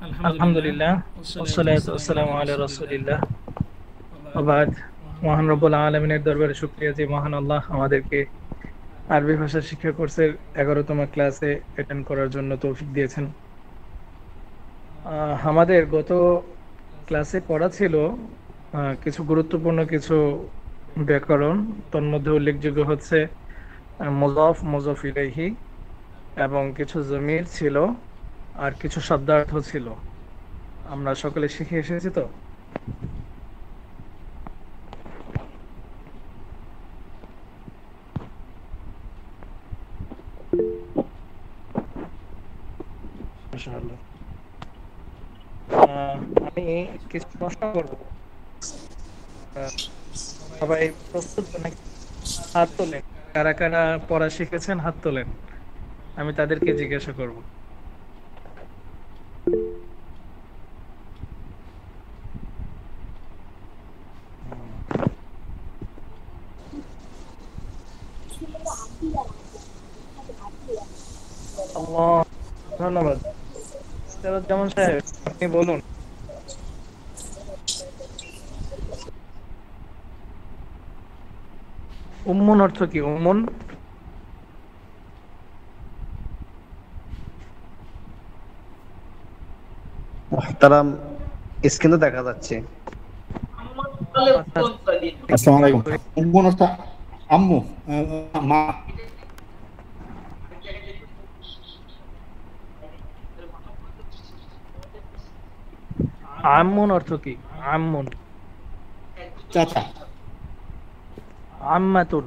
আলহামদুলিল্লাহ ওয়াসসালাতু ওয়াসসালামু আলা রাসূলিল্লাহ ওয়া বাদ। মহান রব্বুল আলামিনের দরবারে শুকরিয়া যে মহান আল্লাহ আমাদেরকে আরবি ভাষা শিক্ষা কোর্সের 11তম ক্লাসে অ্যাটেন্ড করার জন্য তৌফিক দিয়েছেন। আমাদের গত ক্লাসে পড়া ছিল কিছু গুরুত্বপূর্ণ কিছু ব্যাকরণ। তন্মধ্যে উল্লেখযোগ্য হচ্ছে মুযাফ, মুযাফ ইলাইহি এবং কিছু জমির ছিল আর কিছু শব্দার্থ ছিল। আমরা সকলে শিখে এসেছি তো। মাশাআল্লাহ। আমি কিছু প্রশ্ন করব। সবাই প্রস্তুত নাকি? হাত তোলেন, কারা কারা পড়া শিখেছেন হাত তোলেন, আমি তাদেরকে জিজ্ঞাসা করব। আল্লাহ, ধন্যবাদ। সিরাজুজ্জামান সাহেব, আপনি বলুন। উম্মুন অর্থ কি? উম্মুন মুহতারাম, স্ক্রিনে দেখা যাচ্ছে। আসসালামু আলাইকুম। উম্মুন অর্থ আম্মু, মা। আম্মুন অর্থ কি? আম্মুন, চাচা, আম্মাতুন,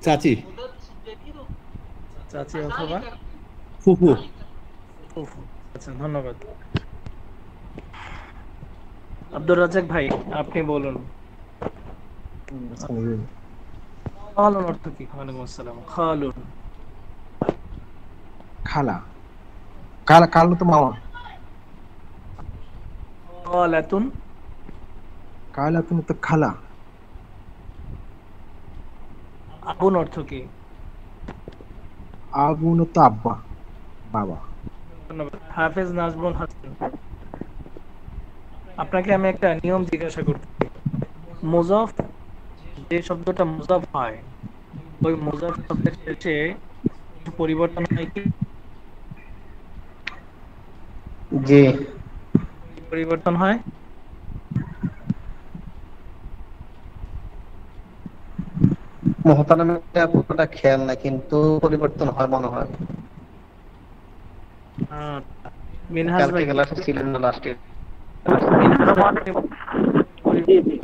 চাচি, চাচি অথবা ফুফু। ফুফু। আচ্ছা, ধন্যবাদ। আব্দুর রাজ্জাক ভাই, আপনি বলুন। খালুন অর্থ কি? ওয়ালাইকুম আসসালাম। খালুন, খালা, খালা খালা তো মামা। খালাতুন, খালা তুমি তো খালা। আবুন অর্থ কি? আবুন তো আব্বা, বাবা। ধন্যবাদ। হাফেজ নাজমুল হাসান, আপনাকে আমি একটা নিয়ম জিজ্ঞাসা করতে চাই। মুজাফ, যে শব্দটা মুজাফ হয়, ওই মুজাফ শব্দের শেষে কিছু পরিবর্তন হয় কি? জি কি পরিবর্তন হয়? মুহতারাম, এটা পুরোটা খেয়াল না, কিন্তু পরিবর্তন হয় মনে হয়। আচ্ছা, মিনহাজ কালকে ভাই কি ক্লাসে ছিলেন না লাস্টে? মিনহাজ ভাই আপনি জি জি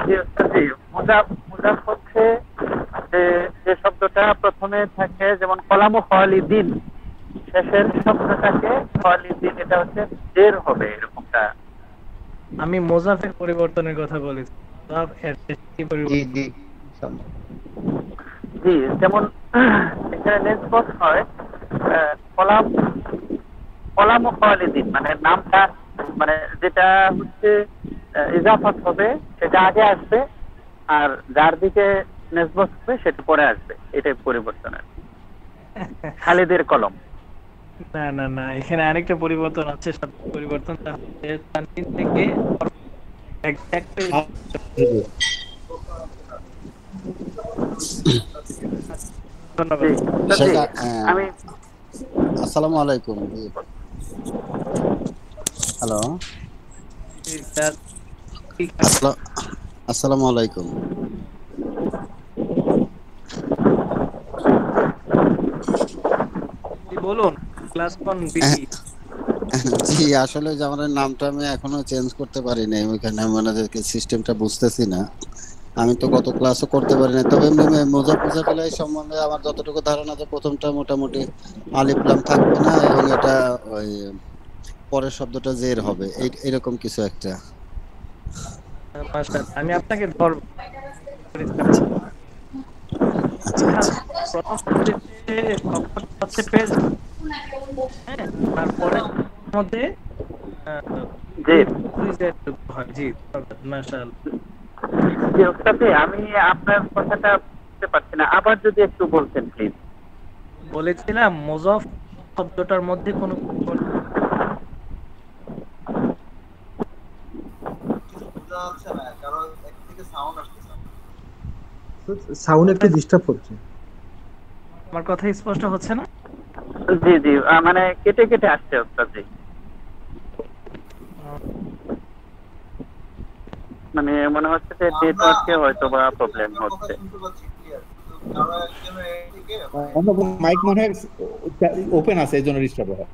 জি ওস্তাদ জি। মুজাফ মুজাফ হচ্ছে যে যে শব্দটা প্রথমে থাকে, যেমন কলামু খালিদিন, শেষের শব্দটাকে খালিদিন, এটা হচ্ছে জের হবে এরকমটা। আমি মুজাফের পরিবর্তনের কথা বলেছি। মুজাফ এর শেষে কি জি পরিবর্তন? জি। জি, যেমন এখানে নেসবত হয় কলাম, কলামু খালিদিন, মানে নামটা, মানে যেটা হচ্ছে ইজাফাত হবে সেটা আগে আসবে, আর যার দিকে নেসবত হবে সেটা পরে আসবে। এটাই পরিবর্তন আর কি। খালিদের কলম। না না না, এখানে আরেকটা পরিবর্তন আছে। শব্দ পরিবর্তনটা হচ্ছে তানবিন থেকে exact ধন্যবাদ। জি জি। সেটা আমি আসসালামু আলাইকুম। হ্যালো, জি, স্যার, ঠিক আছে। আসসালামু আলাইকুম। জি, বলুন। ক্লাস কোন বিডি? জি, আসলে যে আমার নামটা আমি এখনো চেঞ্জ করতে পারি নাই, ওইখানে মানে সিস্টেমটা বুঝতেছি না। আমি তো গত ক্লাসও করতে পারি না, তবে এমনি মুজাফিলাই সম্বন্ধে আমার যতটুকু ধারণা যে প্রথমটা মোটামুটি আলিফ লাম থাকবে না, এবং এটা ওই পরের শব্দটা জের হবে, এইরকম কিছু একটা। মাস্টার, আমি আপনাকে ধরব। আচ্ছা আচ্ছা মিনহাজ, আচ্ছা। প্রথম অক্ষরটা হচ্ছে পেজ, হ্যাঁ, তারপরে মধ্যে জি কুইজের যুক্ত হয়। জি, ধন্যবাদ, মাশাআল্লাহ। জি ওস্তাদ জি, আমি আপনার কথাটা বুঝতে পারছি না, আবার যদি একটু বলতেন প্লিজ। বলেছিলাম মুজাফ শব্দটার মধ্যে কোনো পরিবর্তন সাউন্ড একটু ডিস্টার্ব হচ্ছে। আমার কথা স্পষ্ট হচ্ছে না? জি জি, মানে কেটে কেটে আসছে ওস্তাদ জি। মানে মনে হচ্ছে যে নেটওয়ার্কে হয়তো বা প্রবলেম হচ্ছে। অন্য মাইক মনে হয় ওপেন আছে, এই জন্য ডিস্টার্ব হয়।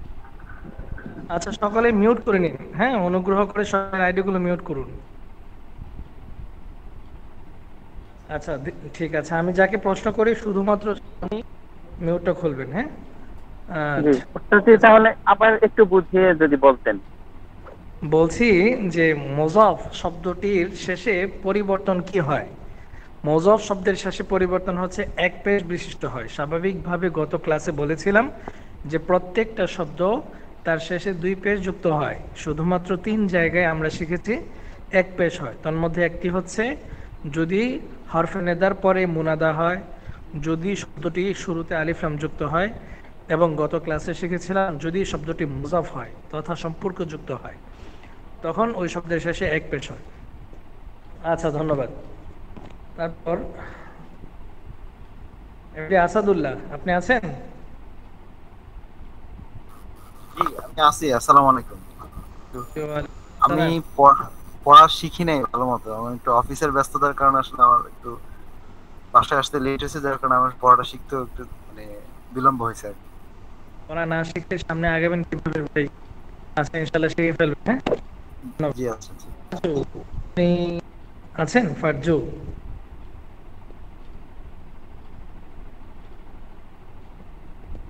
আচ্ছা, সকলে মিউট করে নিন। হ্যাঁ, অনুগ্রহ করে সবার আইডি গুলো মিউট করুন। আচ্ছা, ঠিক আছে, আমি যাকে প্রশ্ন করি শুধুমাত্র আপনি মিউটটা খুলবেন। হ্যাঁ, জি ওস্তাদ জি, তাহলে আবার একটু বুঝিয়ে যদি বলতেন। বলছি যে মোজাফ শব্দটির শেষে পরিবর্তন কি হয়। মোজাফ শব্দের শেষে পরিবর্তন হচ্ছে এক পেশ বিশিষ্ট হয়। স্বাভাবিকভাবে গত ক্লাসে বলেছিলাম যে প্রত্যেকটা শব্দ তার শেষে দুই পেশ যুক্ত হয়। শুধুমাত্র 3 জায়গায় আমরা শিখেছি এক পেশ হয়। তার মধ্যে একটি হচ্ছে যদি হরফে নেদার পরে মুনাদা হয়, যদি শব্দটি শুরুতে আলিফ লাম যুক্ত হয়, এবং গত ক্লাসে শিখেছিলাম যদি শব্দটি মুজাফ হয় তথা সম্পর্কযুক্ত হয়, তখন ওই শব্দের শেষে এক পেশ হয়। আচ্ছা, ধন্যবাদ। তারপর আসাদুল্লাহ, আপনি আছেন? জি আমি আছি। আসসালামু আলাইকুম। আমি পড়া শিখি নাই ভালো মতো, আমার একটু অফিসের ব্যস্ততার কারণে আসলে আমার একটু বাসায় আসতে লেট হয়েছে, যার কারণে আমার পড়াটা শিখতে একটু মানে বিলম্ব হয়েছে আর কি। পড়া না শিখতে সামনে আগাবেন কিভাবে ভাই? আচ্ছা, ইনশাআল্লাহ শিখে ফেলবেন। হ্যাঁ, জি আচ্ছা জি। আপনি আছেন ফারজু?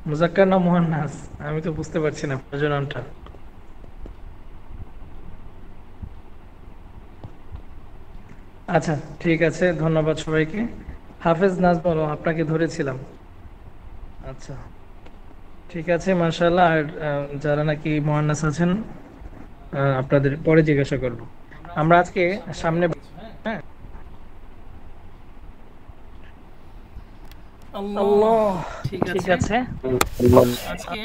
মুজাক্কার না মুহান্নাস? আমি তো বুঝতে পারছি না ফারজু নামটা। আচ্ছা, ঠিক আছে, ধন্যবাদ সবাইকে। হাফেজ নাজমুল, আপনাকে ধরেছিলাম। আচ্ছা, ঠিক আছে, মাশাআল্লাহ। আর যারা নাকি মুহান্নাস আছেন আপনাদের পরে জিজ্ঞাসা করব। আমরা আজকে সামনে, হ্যাঁ, আল্লাহ, ঠিক আছে। আজকে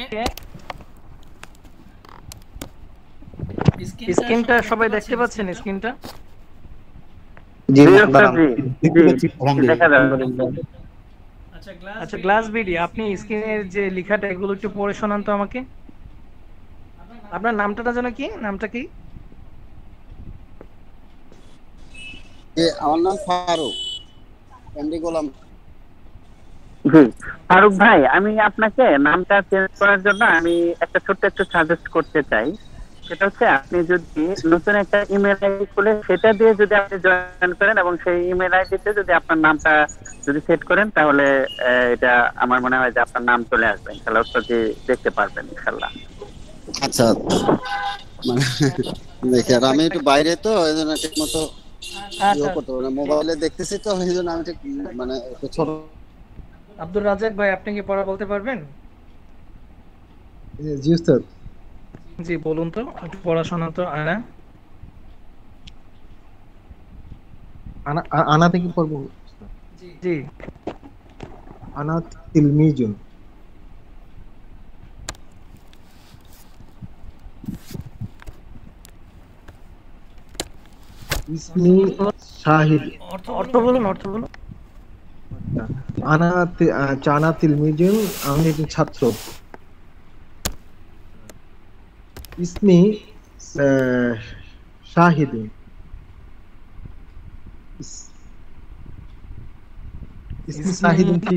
স্ক্রিনটা সবাই দেখতে পাচ্ছেন? স্ক্রিনটা জি জি মুহতারাম। ওস্তাদ জি, জি দেখা যাচ্ছে। আচ্ছা, গ্লাস বিডি, আপনি স্ক্রিনের যে লেখাটা এগুলো একটু পড়ে শোনান তো আমাকে। আপনার নামটা যেন কি? নামটা কি? আমার নাম ফারুক, এমডি গোলাম। জি ফারুক ভাই, আমি আপনাকে নামটা চেঞ্জ করার জন্য আমি একটা ছোট্ট একটু সাজেস্ট করতে চাই। সেটা হচ্ছে আপনি যদি নতুন একটা ইমেল আইডি খুলে সেটা দিয়ে যদি আপনি জয়েন করেন এবং সেই ইমেল আইডিতে যদি আপনার নামটা যদি সেট করেন, তাহলে এটা আমার মনে হয় যে আপনার নাম চলে আসবে ইনশাআল্লাহ। ওস্তাদ জি দেখতে পারবেন ইনশাআল্লাহ। আচ্ছা, মানে দেখি, আর আমি একটু বাইরে তো এই জন্য ঠিক মতো আচ্ছা, করতে পারি না, মোবাইলে দেখতেছি তো এই জন্য আমি ঠিক মানে একটু ছোট। আব্দুর রাজাক ভাই, আপনি কি পড়া বলতে পারবেন? জি উস্তাদ। জি বলুন তো, একটু পড়াশোনা তো। আনা আনা থেকে পড়বো। জি, আনা তিলমিজুন। ইসমি শাহিদ। অর্থ বলুন, অর্থ বলুন। চানা তিলমিজুন, আমি একজন ছাত্র। ইসমি শাহিদুন। ইসমি শাহিদুন কি?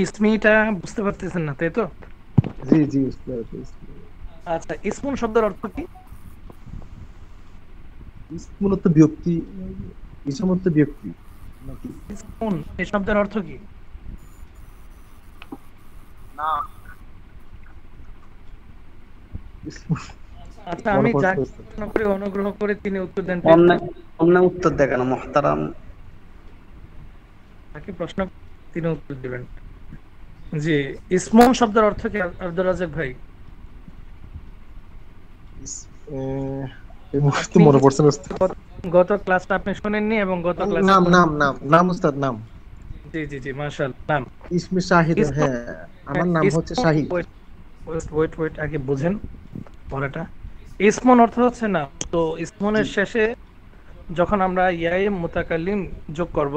ইসমিটা বুঝতে পারতেছেন না, তাই তো? জি জি উস্তাদ। আচ্ছা, ইসমুন শব্দের অর্থ কি? ইসমুন তো ব্যক্তি, ইসম তো ব্যক্তি নাকি? ইসমুন এই শব্দের অর্থ কি? না আচ্ছা, আমি যাকে প্রশ্ন করি অনুগ্রহ করে তিনি উত্তর দেন। অন্য উত্তর দেখান মুহতারাম। তাকে প্রশ্ন তিনি উত্তর দিবেন। জি, ইসমুন শব্দের অর্থ কি আব্দুর রাজাক ভাই? মনে পড়ছে না উস্তাদ। গত ক্লাসটা আপনি শুনেননি এবং গত ক্লাসে নাম নাম নাম নাম উস্তাদ, নাম। জি জি জি, মাশাআল্লাহ, নাম ইসমে শাহিদ। হ্যাঁ, আমার নাম হচ্ছে শাহিদ। ওয়েট, আগে বুঝেন পড়াটা। ইসমুন অর্থ হচ্ছে নাম। তো ইসমুনের শেষে যখন আমরা ইয়ায়ে মুতাকাল্লিম যোগ করব,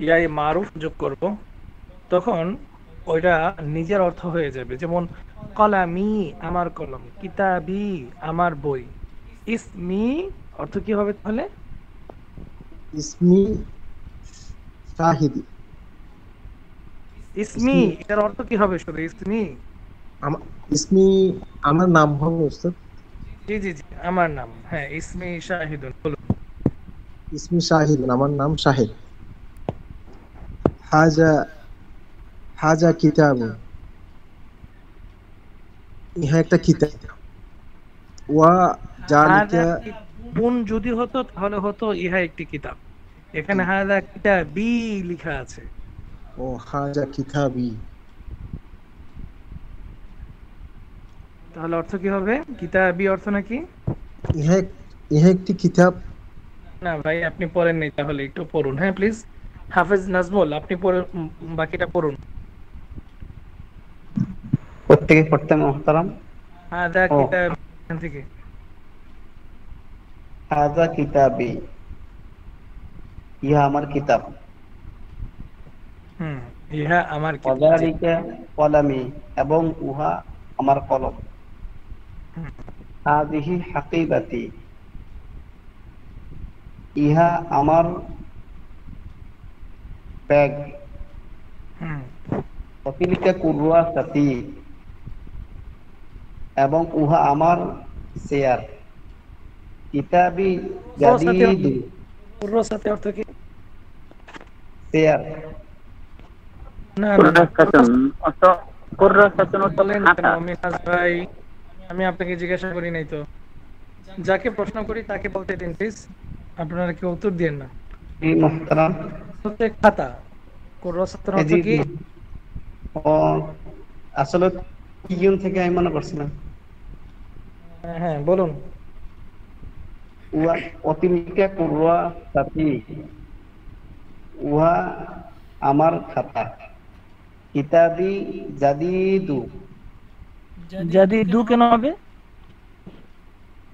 ইয়ায়ে মারুফ যোগ করব, তখন ওইটা নিজের অর্থ হয়ে যাবে। যেমন কলামি আমার কলম, কিতাবি আমার বই, ইসমি অর্থ কি হবে তাহলে? ইসমি শাহিদি। ইসমি এটার অর্থ কি হবে শুধু ইসমি? ইসমি আমার নাম হবে উস্তাদ। জি জি জি, আমার নাম, হ্যাঁ ইসমি শাহিদুন, বলুন। ইসমি শাহিদুন, আমার নাম শাহিদ। হাজা হাজা কিতাবুন, ইহা একটা কিতাব। ওয়া হাদা জালিকা, কিতাবুন যদি হতো তাহলে হতো ইহা একটি কিতাব। এখানে হাদা কিতাবি লেখা আছে। ও হাজা কিতাবি, তাহলে অর্থ কি হবে? কিতাবি অর্থ নাকি? ইহা ইহা একটি কিতাব। না ভাই, আপনি পড়েন নাই, তাহলে একটু পড়ুন, হ্যাঁ প্লিজ। হাফেজ নাজমুল, আপনি পড়ে বাকিটা পড়ুন। প্রত্যেকে পড়তে মুহতারাম। হাদা ও কিতাব, এখান থেকে। হাজা কিতাবি, ইহা আমার কিতাব। ইহা আমার কিতাব, জি। ওয়াযালিকা কলামি, এবং উহা আমার কলম। হাযিহি হাকিবাতি, ইহা আমার ব্যাগ। ওয়াতিলকা কুররাসাতি, এবং উহা আমার চেয়ার। কিতাবি জাদীদু, কুররাসাতি অর্থ কি? চেয়ার। না না না, কুররাসাতুন অর্থ, কুররাসাতুন অর্থ বলেন কেন খাতা। মিনাজ ভাই? আমি আপনাকে জিজ্ঞাসা করি নাই তো। যাকে প্রশ্ন করি তাকে বলতে দিন প্লিজ, আপনারা কেউ উত্তর দিয়েন না। জি মুহতারাম। হচ্ছে খাতা। কুররাসাতুন অর্থ জি কি? জি। ও আসলে কিয়ন থেকে আমি মনে করছিলাম। হ্যাঁ বলুন। অতিলিকা কুররাসাতি, উহা আমার খাতা। কিতাবি জাদীদু, যদি দু কেন হবে?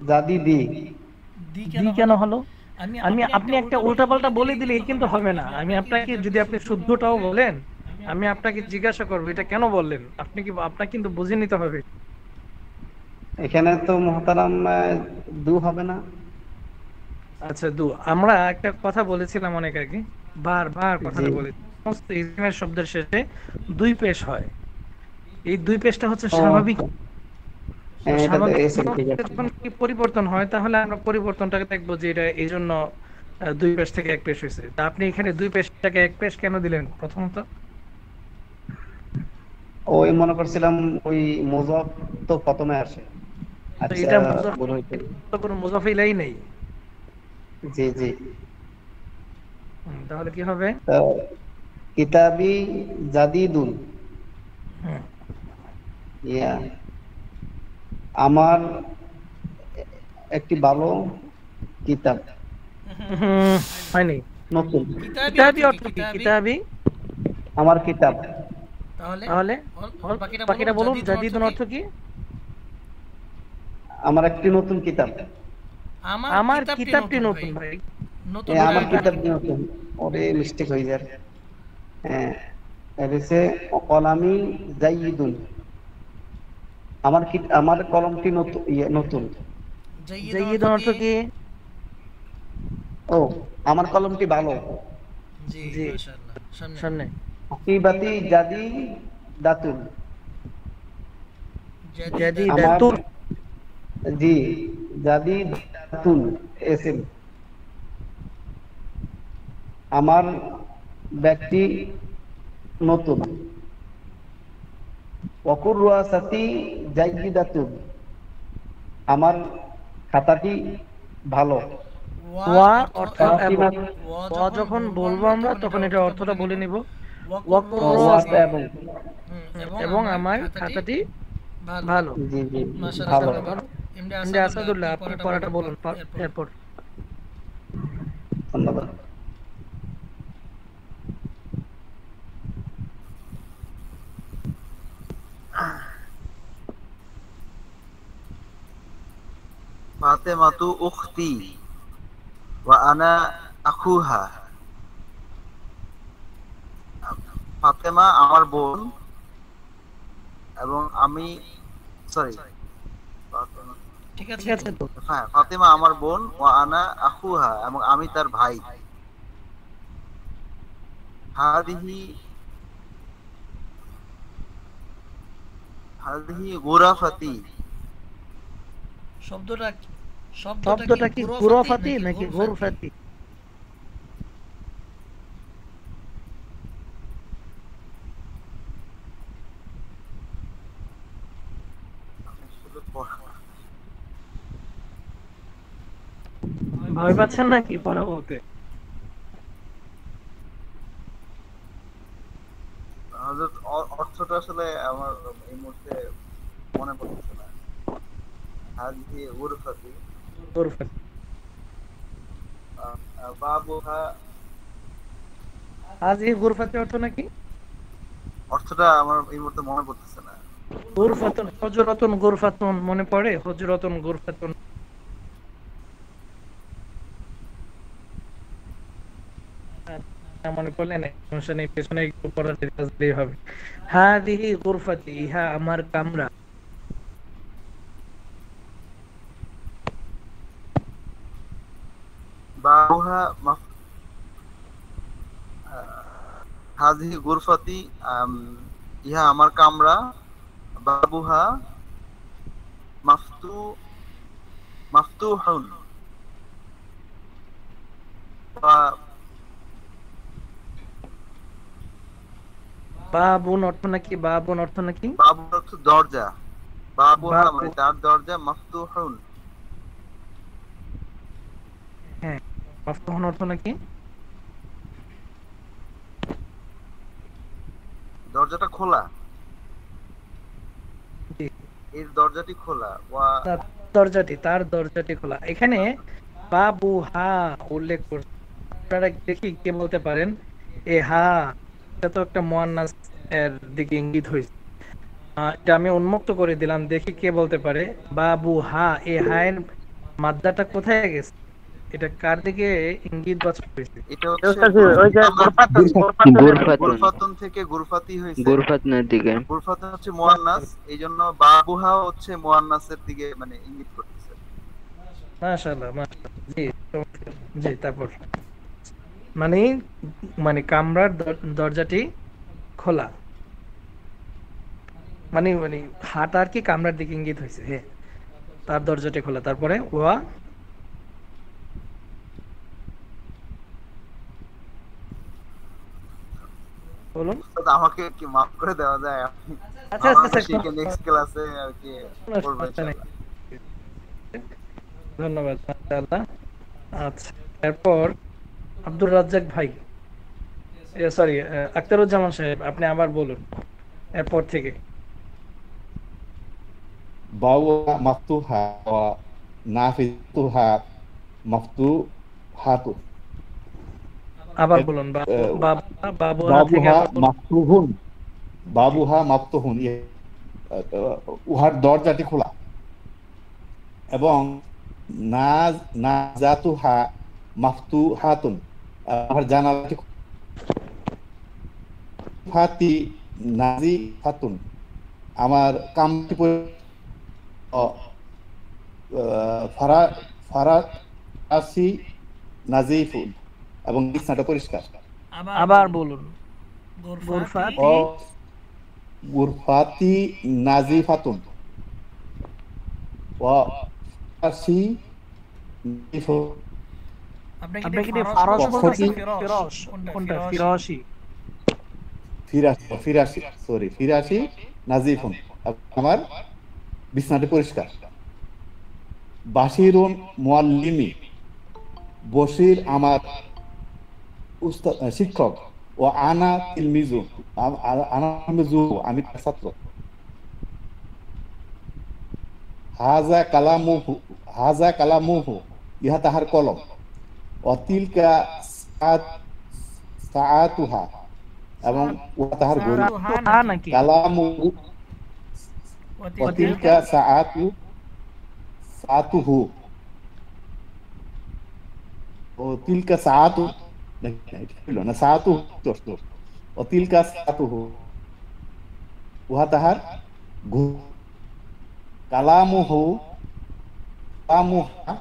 জাদিদি। দি কেন হলো? আপনি একটা উল্টাপাল্টা বলে দিলে কিন্তু হবে না। আমি আপনাকে, যদি আপনি শুদ্ধটাও বলেন, আমি আপনাকে জিজ্ঞাসা করবো এটা কেন বললেন। আপনাকে কিন্তু বুঝে নিতে হবে। এখানে তো মুহতারাম দু হবে না। আচ্ছা, আমরা একটা কথা বলেছিলাম অনেক আগে, বারবার জি কথাটা বলেছি, সমস্ত ইসমের শব্দের শেষে দুই পেশ হয়। এই দুই পেশটা হচ্ছে ও স্বাভাবিক। তো এটা তো স্বাভাবিক এসে ঠিক আছে। যখন কি পরিবর্তন হয়, তাহলে আমরা পরিবর্তনটাকে দেখবো যে এটা এই জন্য দুই পেশ থেকে এক পেশ হয়েছে। তা আপনি এখানে দুই পেশটাকে এক পেশ কেন দিলেন প্রথমত? ওই মনে করছিলাম ওই মুযাফ তো প্রথমে আসে। তো আচ্ছা, এটা মুযাফ, ভুল হইতে। তো কোনো মুযাফ ইলাইহি নেই। জি জি। তাহলে কি হবে? তো কিতাবি জাদিদুন, হুম, ইয়া আমার একটি ভালো কিতাব। হয়নি। নতুন কিতাবি অর্থ কি? কিতাবি আমার কিতাব। তাহলে বাকিটা বলুন। জাদিদুন অর্থ কি? আমার একটি নতুন কিতাব। আমার কিতাবটি নতুন ভাই। আমার কিতাব নতুন। ওরে মিস্টেক হয়ে যায়। হ্যাঁ, এসে কলামি জাইদুন, আমার কলমটি নতুন। নতুন। জাইয়িদুন অর্থ কি? ও আমার কলমটি ভালো। জি, সামনে। হাকিবাতি জাদি দাতুন, আমার জাদিদাতুন। জি জাদি দাতুন এসএম, আমার ব্যক্তি নতুন। ওয়াকুররাসাতি জাইদাতুন, আমার খাতাটি ভালো। ওয়া অর্থ এবং। ওয়া যখন বলবো আমরা তখন এটা অর্থটা বলে নিব। ওয়াকুররাসাতি, এবং এবং আমার খাতাটি ভালো। জি জি ভালো। এমডি আসাদুল্লাহ, আপনি পড়াটা বলুন এরপর। ধন্যবাদ। ফাতেমাতু উখতি, ওয়া আনা আখুহা, ফাতেমা আমার বোন এবং আমি, সরি, ঠিক আছে তো। হ্যাঁ, ফাতেমা আমার বোন, ওয়া আনা আখুহা এবং আমি তার ভাই। হাদিহি হাদিহি গুরাফাতি, শব্দটা কি গুরফাতি নাকি গুরফাতি? ভয় পাচ্ছেন নাকি পড়া বলতে? হযরত অর্থটা আসলে আমার এই মুহূর্তে মনে পড়তেছে না। হাদিহি গুরফাতি, গুরফাতি। বাবুহা, হাযিহি গুরফাতি অর্থ নাকি? অর্থটা আমার এই মুহূর্তে মনে পড়তেছে না। গুরফাতুন, হুজরাতুন গুরফাতুন মনে পড়ে? হুজরাতুন গুরফাতুন মনে পড়লে না, সমস্যা নেই, পেছনে একটু পড়া দিলেই হবে। হাদিহি গুরফাতি, ইহা আমার কামরা। বাবুহা হাযিহি গুরফাতি, ইহা আমার কামরা। বাবুহা মাফতুহুন, বাবুন অর্থ নাকি? বাবুন অর্থ নাকি? বাবু অর্থ দরজা, বাবুহা বাবু, মানে তার দরজা, মাফতুহুন হ্যাঁ, মাফতুহুন অর্থ নাকি? দরজাটা খোলা, জি, এর দরজাটি খোলা। তার দরজাটি খোলা। এখানে বাবু হা উল্লেখ করছে, আপনারা দেখি কে বলতে পারেন এ হা, এটা তো একটা মুয়ান্নাস এর দিকে ইঙ্গিত হয়েছে। এটা আমি উন্মুক্ত করে দিলাম, দেখি কে বলতে পারে। বাবু হা, এ হায়ের মাদ্দাটা কোথায় গেছে? এটা কার দিকে ইঙ্গিত বাচক হয়েছে? এটা হচ্ছে ওই যে গুরফাতুন থেকে গুরফাতি হয়েছে। গুরফাতনের দিকে। গুরফাতুন হচ্ছে মুয়ান্নাস, এইজন্য বাবুহা হচ্ছে মুয়ান্নাসের দিকে মানে ইঙ্গিত করতেছে। মাশাআল্লাহ, মাশাআল্লাহ, জি, চমৎকার। জি, তারপর মানে মানে কামরার দরজাটি খোলা, মানে মানে হাত আর কি কামরার দিকে ইঙ্গিত হয়েছে। হ্যাঁ, তার দরজাটি খোলা। তারপরে ওয়া, বলুন। উস্তাদ আমাকে কি মাফ করে দেওয়া যায়? আপনি আচ্ছা আমার আচ্ছা শিখে নেক্সট ক্লাসে আর কি করবেন আচ্ছা, ইনশাআল্লাহ। ধন্যবাদ, মাশাআল্লাহ। আচ্ছা, এরপর আব্দুর রাজ্জাক ভাই, সরি, আখতারুজ্জামান সাহেব, আপনি আবার বলুন এরপর থেকে। বাবুহা মাফতুহা ওয়া নাফিতুহা মাফতুহাতু। আবার বলুন, বাবুহা থেকে বাবুহা আবার বলুন। মাফতুহুন, বাবুহা মাফতুহুন, উহার দরজাটি খোলা। এবং নাজাতুহা মাফতুহাতুন, উহার জানালাটি ফাতি নাজিফাতুন, আমার কামটি ফারাসি নাজিফুন, এবং বিছানাটা পরিষ্কার। আবার বলুন, গুরফাতি, ও গুরফাতি নাজিফাতুন ওয়া ফারাসি নাজিফুন। আপনি কি ফারাস বলতেছেন? ফিরাশ কোনটা? ফিরাশি, ফিরাসি নাজিফুন, আমার বিছানাটি পরিষ্কার। বাশিরুন মুআল্লিমি, বশির আমার শিক্ষক। ও আনা তিলমিজু, আমি তার ছাত্র। হাজা কালামুহু, ইহা তাহার কলম। অতিলকা সাআতুহা, এবং উহা তাহার ঘড়ি। নাকি? কালামুহু অতিলকা সাআতুহু ও তিলকা সাআতু, এটা হইল না, সাআতু তো ও তিলকা সাআতু, উহা তাহার কালামুহু, কালামুহা,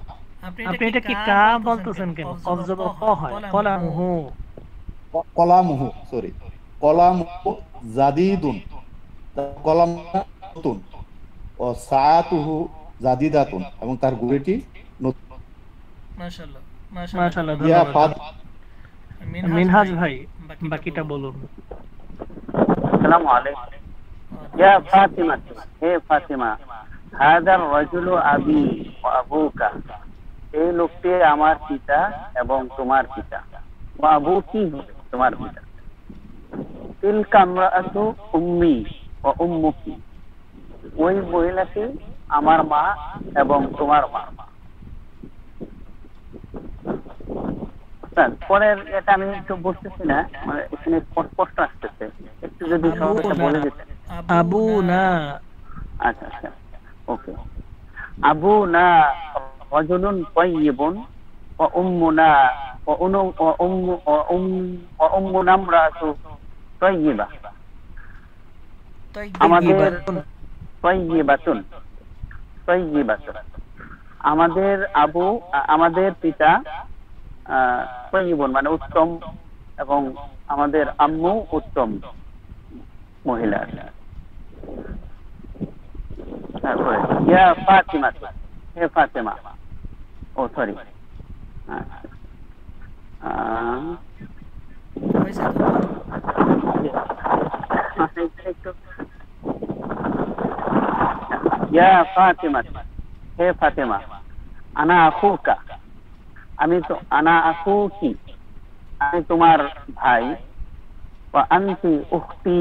আপনি এটা কি কা বলতেছেন কেন? কফ জবর ক হয়, কলামুহু। কলামুহু, সরি, কলামুহু জাদিদুন, কলাম নতুন, ও সাআতুহু জাদিদাতুন, এবং তার ঘড়িটি নতুন। মাশাআল্লাহ, মাশাআল্লাহ, ইয়া ধন্যবাদ। মিনহাজ ভাই বাকিটা বলুন। আসসালামু আলাইকুম। ইয়া ফাতিমা, হে ফাতিমা, হাদার রাজুলু আবি ওয়া আবুকা, এই লোকটি আমার পিতা এবং তোমার পিতা। ওয়া আবুকি, তোমার পিতা। তিলকা আমরাতু উম্মি ওয়া উম্মুকি, ওই মহিলাটি আমার মা এবং তোমার মা। পরের এটা আমি একটু বুঝতেছি না, মানে এখানে স্পষ্ট আসতেছে, একটু যদি সহজে বলে দিতেন। আবু না, আচ্ছা আচ্ছা, ওকে। আবু না রাজুলুন তাইয়িবুন ওয়া উম্মুনা ওয়া উম্মুনা আমরাতু তাইয়িবা, আমাদের তাইয়িবাতুন, আমাদের আবু, আমাদের পিতা তাইয়িবুন মানে উত্তম, এবং আমাদের আম্মু উত্তম মহিলা। তারপরে ইয়া ফাতিমা, হে ফাতিমা, ও সরি, ইয়া ফাতিমা, হে ফাতিমা, আনা আখুকা, আমি তো, আনা আখুকি, আমি তোমার ভাই, ওয়া আনতি উখতি,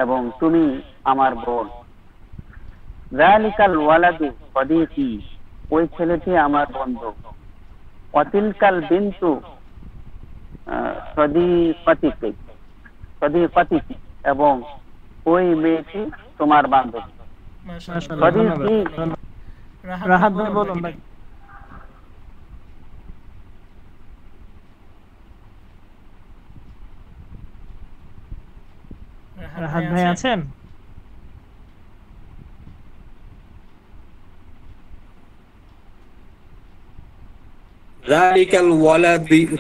এবং তুমি আমার বোন। যালিকাল ওয়ালাদু সাদীকি, ওই ছেলেটি আমার বন্ধু। ওয়া তিলকাল বিনতু সাদীকাতিকি, এবং ওই মেয়েটি তোমার বান্ধবী। মাশাআল্লাহ, ধন্যবাদ। রাহাত ভাই বলুন। রাহাত ভাই আছেন?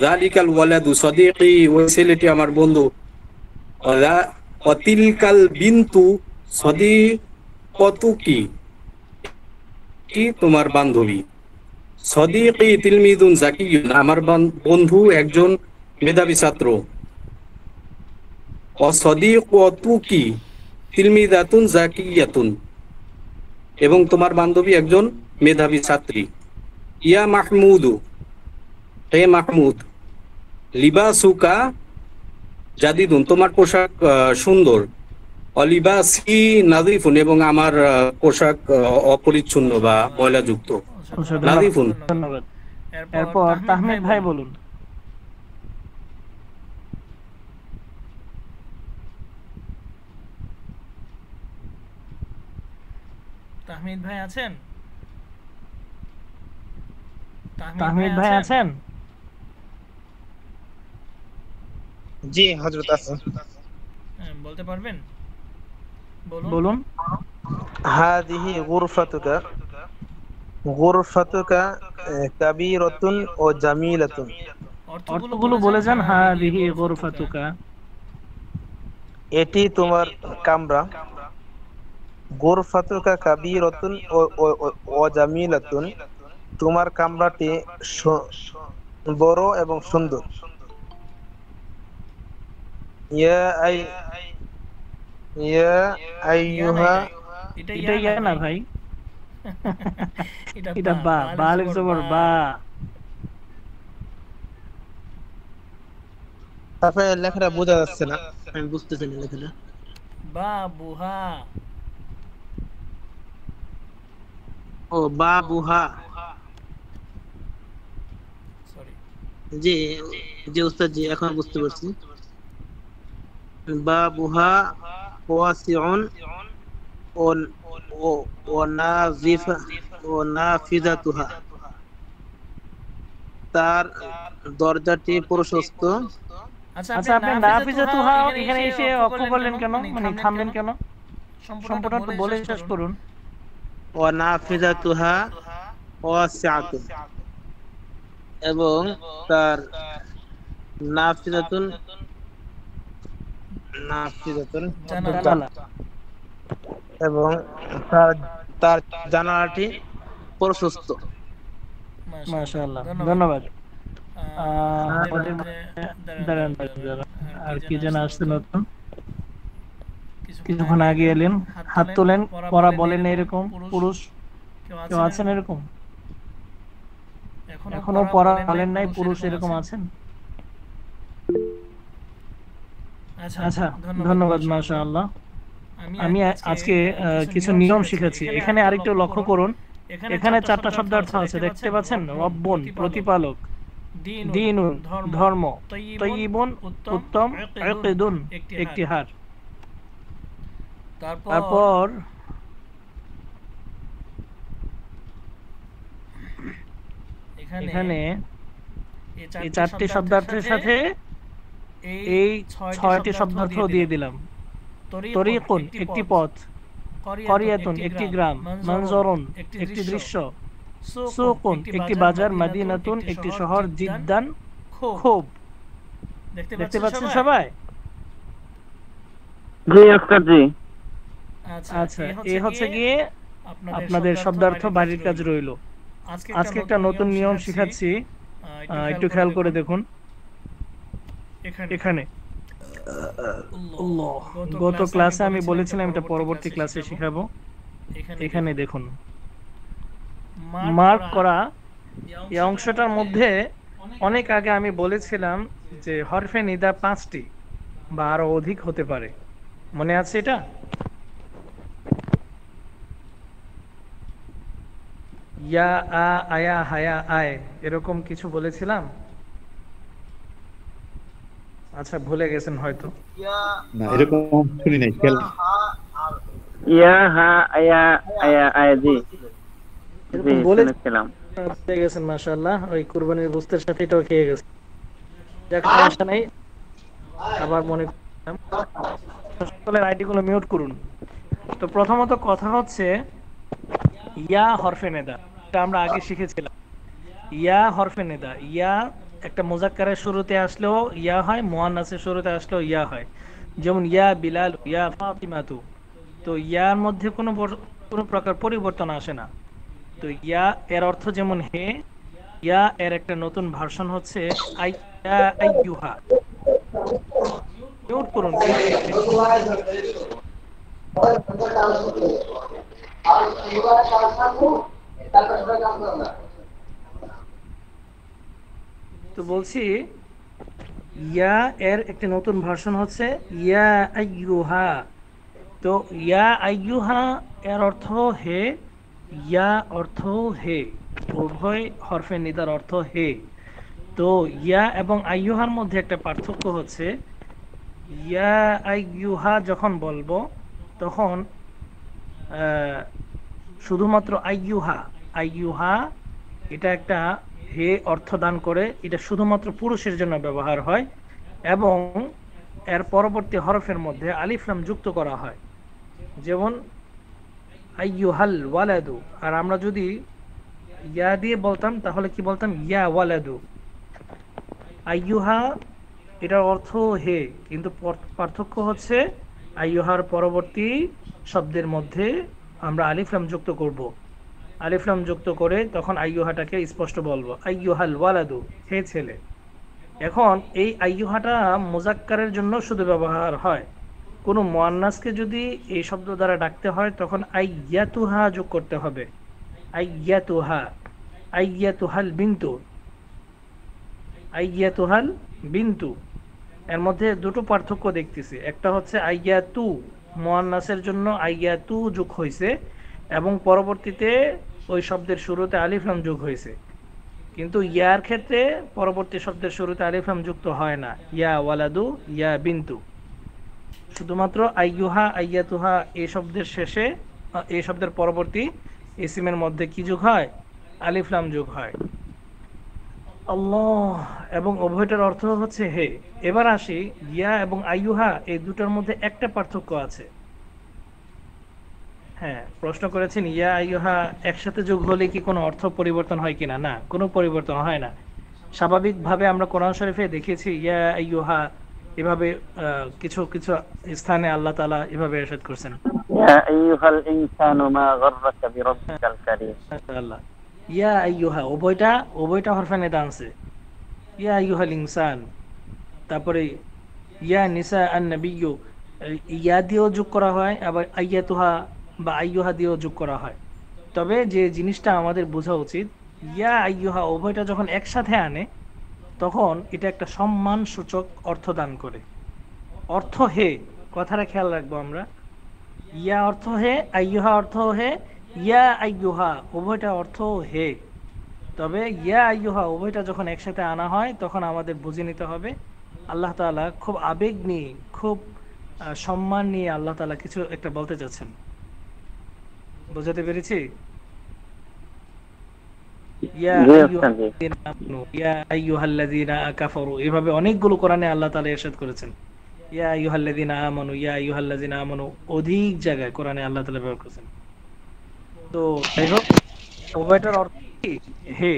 যালিকাল ওয়ালাদু সাদীকি, ওই ছেলেটি আমার বন্ধু। ওয়া তিলকাল বিনতু সাদীকাতুকি, কি তোমার বান্ধবী। সাদীকি তিলমিদুন যাকিয়ুন, আমার বন্ধু একজন মেধাবী ছাত্র। অসাদীকাতুকি তিলমিদাতুন যাকিয়াতুন, এবং তোমার বান্ধবী একজন মেধাবী ছাত্রী। ইয়া মাহমুদু, হে মাহমুদ, লিবাসুকা জাদিদুন, তোমার পোশাক সুন্দর। অলিবাসি নাযিফুন, এবং আমার পোশাক অপরিচ্ছন্ন বা ময়লাযুক্ত। নাযিফুন। ধন্যবাদ। এরপর তাহমিদ ভাই বলুন। তাহমিদ ভাই আছেন? তাহমিদ ভাই আছেন? জি হযরত আছেন। বলতে পারবেন? বলুন। হাদিহি গুরফাতুকা, গুরফাতুকা কাবীরাতুন ও জামিলাতুন। অর্থগুলো বলে যান। হাদিহি গুরফাতুকা, এটি তোমার কামরা। গুরফাতুকা কাবীরাতুন ও জামিলাতুন, তোমার কামরাটি বড় এবং সুন্দর। ইয়া আইয়ুহা, এটা ইয়া না ভাই, এটা বা, বা আলিফ জবর বা। তারপরে লেখাটা বোঝা যাচ্ছে না, আমি বুঝতেছি না লেখাটা। বা বুহা, ও বা বুহা, সরি, জি জি উস্তাদ জি, এখন বুঝতে পারছি। বা বুহা ওয়াসিউন ও নাফিদাতুহা, তার দরজাটি প্রশস্ত। আচ্ছা, আপনি নাফিজাতুহা এখানে এসে অক্ষ করলেন কেন, মানে থামলেন কেন? সম্পূর্ণ একটু বলে শেষ করুন। ওয়া নাফিজাতুহা ওয়াসিআতুন, এবং তার নাফিজাতুন জানালা, এবং তার জানালাটি প্রশস্ত। মাশাআল্লাহ, ধন্যবাদ। দাঁড়ান, আর কি যেন আসছে নতুন, কিছুক্ষণ আগে এলেন, হাত তোলেন, পড়া বলেন এরকম পুরুষ কেউ আছেন এরকম? এখনো পড়া বলেন নাই পুরুষ এরকম আছেন? আচ্ছা, ধন্যবাদ, মাশাআল্লাহ। আমি আজকে কিছু নিয়ম শিখেছি। এখানে আরেকটু লক্ষ্য করুন, এখানে 4টা শব্দার্থ আছে, দেখতে পাচ্ছেন? রব্বুন প্রতিপালক, দীনুন ধর্ম, তয়্যিবুন উত্তম, ইকদুন একটি হার। তারপর এখানে এই 4টি শব্দার্থের সাথে এই 6টি শব্দার্থ দিয়ে দিলাম। তরিকুন একটি পথ, করিয়াতুন একটি গ্রাম, মনজরুন একটি দৃশ্য, সুকুন একটি বাজার, মদিনাতুন একটি শহর, জিদ্দান খুব। দেখতে পাচ্ছেন সবাই? জি আজকাল জি। আচ্ছা, এই হচ্ছে গিয়ে আপনাদের শব্দার্থ বাড়ির কাজ রইল। আজকে একটা নতুন নিয়ম শিখাচ্ছি, একটু খেয়াল করে দেখুন। এখানে গত ক্লাসে আমি বলেছিলাম এটা পরবর্তী ক্লাসে শিখাবো। এখানে দেখুন, মার্ক করা এই অংশটার মধ্যে অনেক আগে আমি বলেছিলাম যে হরফে নিদা 5টি বা আরো অধিক হতে পারে, মনে আছে এটা? ইয়া, আ, আয়া, হায়া, আয়, এরকম কিছু বলেছিলাম। আচ্ছা, ভুলে গেছেন হয়তো। না, এরকম শুনি নাই। ইয়া, হা, আয়া, আয়া, আয়, জি এরকম বলেছিলাম, ভুলে গেছেন। মাশাআল্লাহ, ওই কুরবানির গোশতের সাথে এটাও খেয়ে গেছে। যাক, সমস্যা নাই, আবার মনে করলাম। সকলের আইডি গুলো মিউট করুন। তো প্রথমত কথা হচ্ছে ইয়া হরফে নেদা, এটা আমরা আগে শিখেছিলাম। ইয়া হরফে নেদা, ইয়া একটা মুজাক্কারের শুরুতে আসলেও ইয়া হয়, মুয়ান্নাসের শুরুতে আসলেও ইয়া হয়। যেমন ইয়া বিলাল, ইয়া ফাতিমাতু। তো ইয়ার মধ্যে কোনো প্রকার পরিবর্তন আসে না। তো ইয়া এর অর্থ যেমন হে, ইয়া এর একটা নতুন ভার্সন হচ্ছে আইয়া, আইয়ুহা। মিউট করুন। তো বলছি ইয়া এর একটি নতুন ভার্সন হচ্ছে ইয়া আইয়ুহা। তো ইয়া আইয়ুহা এর অর্থ হে, ইয়া অর্থ হে, উভয় হরফে নিদার অর্থ হে। তো ইয়া এবং আইয়ুহার মধ্যে একটা পার্থক্য হচ্ছে, ইয়া আইয়ুহা যখন বলবো তখন শুধুমাত্র আইয়ুহা, আইয়ুহা এটা একটা হে অর্থ দান করে, এটা শুধুমাত্র পুরুষের জন্য ব্যবহার হয়, এবং এর পরবর্তী হরফের মধ্যে আলিফ লাম যুক্ত করা হয়। যেমন আইয়ুহাল ওয়ালাদু, আর আমরা যদি ইয়া দিয়ে বলতাম তাহলে কি বলতাম? ইয়া ওয়ালাদু। আইয়ুহা এটার অর্থ হে, কিন্তু পার্থক্য হচ্ছে আইয়ুহার পরবর্তী শব্দের মধ্যে আমরা আলিফ লাম যুক্ত করব। আলিফ লাম যুক্ত করে তখন আইয়ুহাটাকে স্পষ্ট বলবো, আইয়ুহাল ওয়ালাদু, হে ছেলে। এখন এই আইয়ুহাটা মুজাক্কারের জন্য শুধু ব্যবহার হয়। কোনো মুয়ান্নাসকে যদি এই শব্দ দ্বারা ডাকতে হয় তখন আইয়াতুহা যোগ করতে হবে। আইয়াতুহা, আইয়াতুহাল বিন্তু, আইয়াতুহাল বিন্তু। এর মধ্যে দুটো পার্থক্য দেখতেছি। একটা হচ্ছে আইয়াতু, মুয়ান্নাসের জন্য আইয়াতু যোগ হয়েছে, এবং পরবর্তীতে ওই শব্দের শুরুতে আলিফ লাম যোগ হয়েছে। কিন্তু ইয়ার ক্ষেত্রে পরবর্তী শব্দের শুরুতে আলিফ লাম যুক্ত হয় না। ইয়া ওয়ালাদু, ইয়া বিন্তু। শুধুমাত্র আইয়ুহা, আইয়াতুহা এই শব্দের শেষে, এই শব্দের পরবর্তী ইসিমের মধ্যে কি যোগ হয়? আলিফ লাম যোগ হয়। আল্লাহ এবং উভয়টার অর্থ হচ্ছে হে। এবার আসি, ইয়া এবং আইয়ুহা এই দুটার মধ্যে একটা পার্থক্য আছে। হ্যাঁ, প্রশ্ন করেছেন ইয়া আইয়ুহা একসাথে যোগ হলে কি কোনো অর্থ পরিবর্তন হয় কিনা? না, কোনো পরিবর্তন হয় না। স্বাভাবিকভাবে আমরা কোরআন শরীফে দেখেছি ইয়া আইয়ুহা এভাবে কিছু কিছু স্থানে আল্লাহ তাআলা এভাবে ইরশাদ করছেন, ইয়া আইয়ুহাল ইনসানু মা গাররাকা বিরাব্বিকাল কারীম। আল্লাহ ইয়া আইয়ুহা উভয়টা হরফে নিদা আছে। ইয়া আইয়ুহাল ইনসান, তারপরে ইয়া নিসা আন নবিয়্যু ইয়া দিয়েও যোগ করা হয়, আবার আইয়াতুহা বা আইয়ুহা দিয়েও যোগ করা হয়। তবে যে জিনিসটা আমাদের বোঝা উচিত, ইয়া আইয়ুহা উভয়টা যখন একসাথে আনে তখন এটা একটা সম্মান সূচক অর্থ দান করে। অর্থ হে, কথাটা খেয়াল রাখবো আমরা। ইয়া অর্থ হে, আইয়ুহা অর্থ হে, ইয়া আইয়ুহা উভয়টা অর্থ হে। তবে ইয়া আইয়ুহা উভয়টা যখন একসাথে আনা হয় তখন আমাদের বুঝে নিতে হবে আল্লাহ তাআলা খুব আবেগ নিয়ে, খুব সম্মান নিয়ে আল্লাহ তাআলা কিছু একটা বলতে চাচ্ছেন। বোঝাতে পেরেছি? ইয়া আইয়ুহাল্লাযীনা আমানু, ইয়া আইয়ুহাল্লাযীনা কাফারু, এভাবে অনেকগুলো কোরআনে আল্লাহ তাআলা ইরশাদ করেছেন। ইয়া আইয়ুহাল্লাযীনা আমানু, ইয়া আইয়ুহাল্লাযীনা আমানু অধিক জায়গায় কোরআনে আল্লাহ তাআলা ব্যবহার করেছেন। তো যাই হোক, উভয়টার অর্থ কি? হে।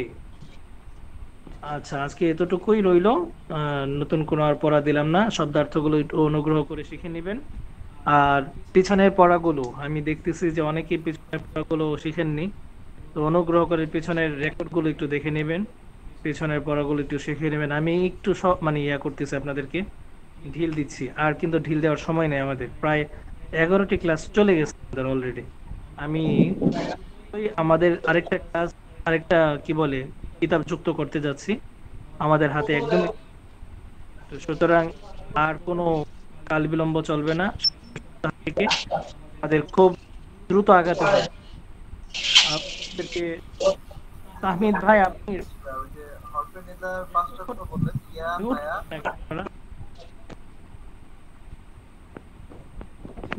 আচ্ছা, আজকে এতটুকুই রইল। নতুন কোনো আর পড়া দিলাম না, শব্দার্থগুলো একটু অনুগ্রহ করে শিখে নেবেন। আর পিছনের পড়াগুলো আমি দেখতেছি যে অনেকেই পিছনের পড়াগুলো শিখেননি, তো অনুগ্রহ করে পিছনের রেকর্ডগুলো একটু দেখে নেবেন, পিছনের পড়াগুলো একটু শিখে নেবেন। আমি একটু সব মানে ইয়া করতেছি, আপনাদেরকে ঢিল দিচ্ছি। আর কিন্তু ঢিল দেওয়ার সময় নেই, আমাদের প্রায় 11টি ক্লাস চলে গেছে অলরেডি। আমি আমাদের আরেকটা ক্লাস, আরেকটা কি বলে কিতাব যুক্ত করতে যাচ্ছি আমাদের হাতে একদম। সুতরাং আর কোনো কাল বিলম্ব চলবে না, থেকে আমাদের খুব দ্রুত আগাতে হবে। আপনাদেরকে তাহমিদ ভাই, আপনি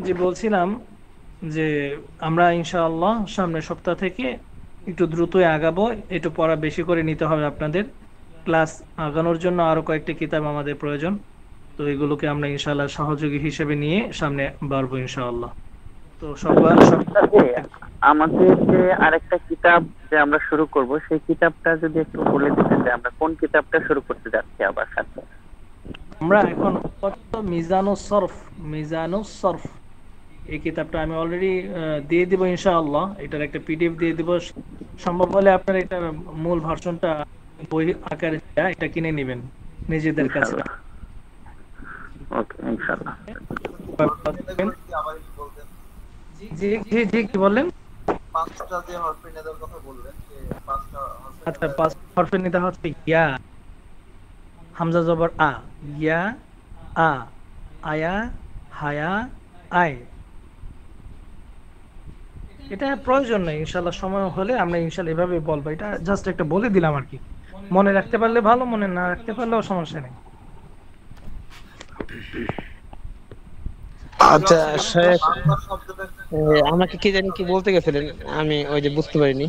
জি বলছিলাম যে আমরা ইনশাআল্লাহ সামনের সপ্তাহ থেকে একটু দ্রুতই আগাবো, একটু পড়া বেশি করে নিতে হবে আপনাদের। ক্লাস আগানোর জন্য আরো কয়েকটি কিতাব আমাদের প্রয়োজন, তো এগুলোকে আমরা ইনশাআল্লাহ সহযোগী হিসেবে নিয়ে সামনে বাড়বো ইনশাআল্লাহ। তো সবার আমাদের যে আরেকটা কিতাব যে আমরা শুরু করব, সেই কিতাবটা যদি একটু বলে দিতেন যে আমরা কোন কিতাবটা শুরু করতে যাচ্ছি আবার সাথে। আমরা এখন মিজানুস সরফ এই কিতাবটা আমি অলরেডি দিয়ে দিব ইনশাআল্লাহ। এটার একটা পিডিএফ দিয়ে দিব, সম্ভব হলে আপনারা এটা মূল ভার্সনটা বই আকারে এটা কিনে নেবেন নিজেদের কাছে। ওকে, ইনশাআল্লাহ। জি জি জি, কি বললেন? পাঁচটা যে হরফে নিদার কথা বললেন, যে পাঁচটা হরফে, আচ্ছা, পাঁচ হরফে নিদা হচ্ছে ইয়া, হামজা জবর আ, ইয়া, আ, আয়া, হায়া, আয়। এটা প্রয়োজন নেই, ইনশাআল্লাহ সময় হলে আমরা ইনশাআল্লাহ এভাবে বলবো। এটা জাস্ট একটা বলে দিলাম আর কি, মনে রাখতে পারলে ভালো, মনে না রাখতে পারলেও সমস্যা নেই। আচ্ছা, আমাকে কি জানি কি বলতে গেছিলেন, আমি ওই যে বুঝতে পারিনি।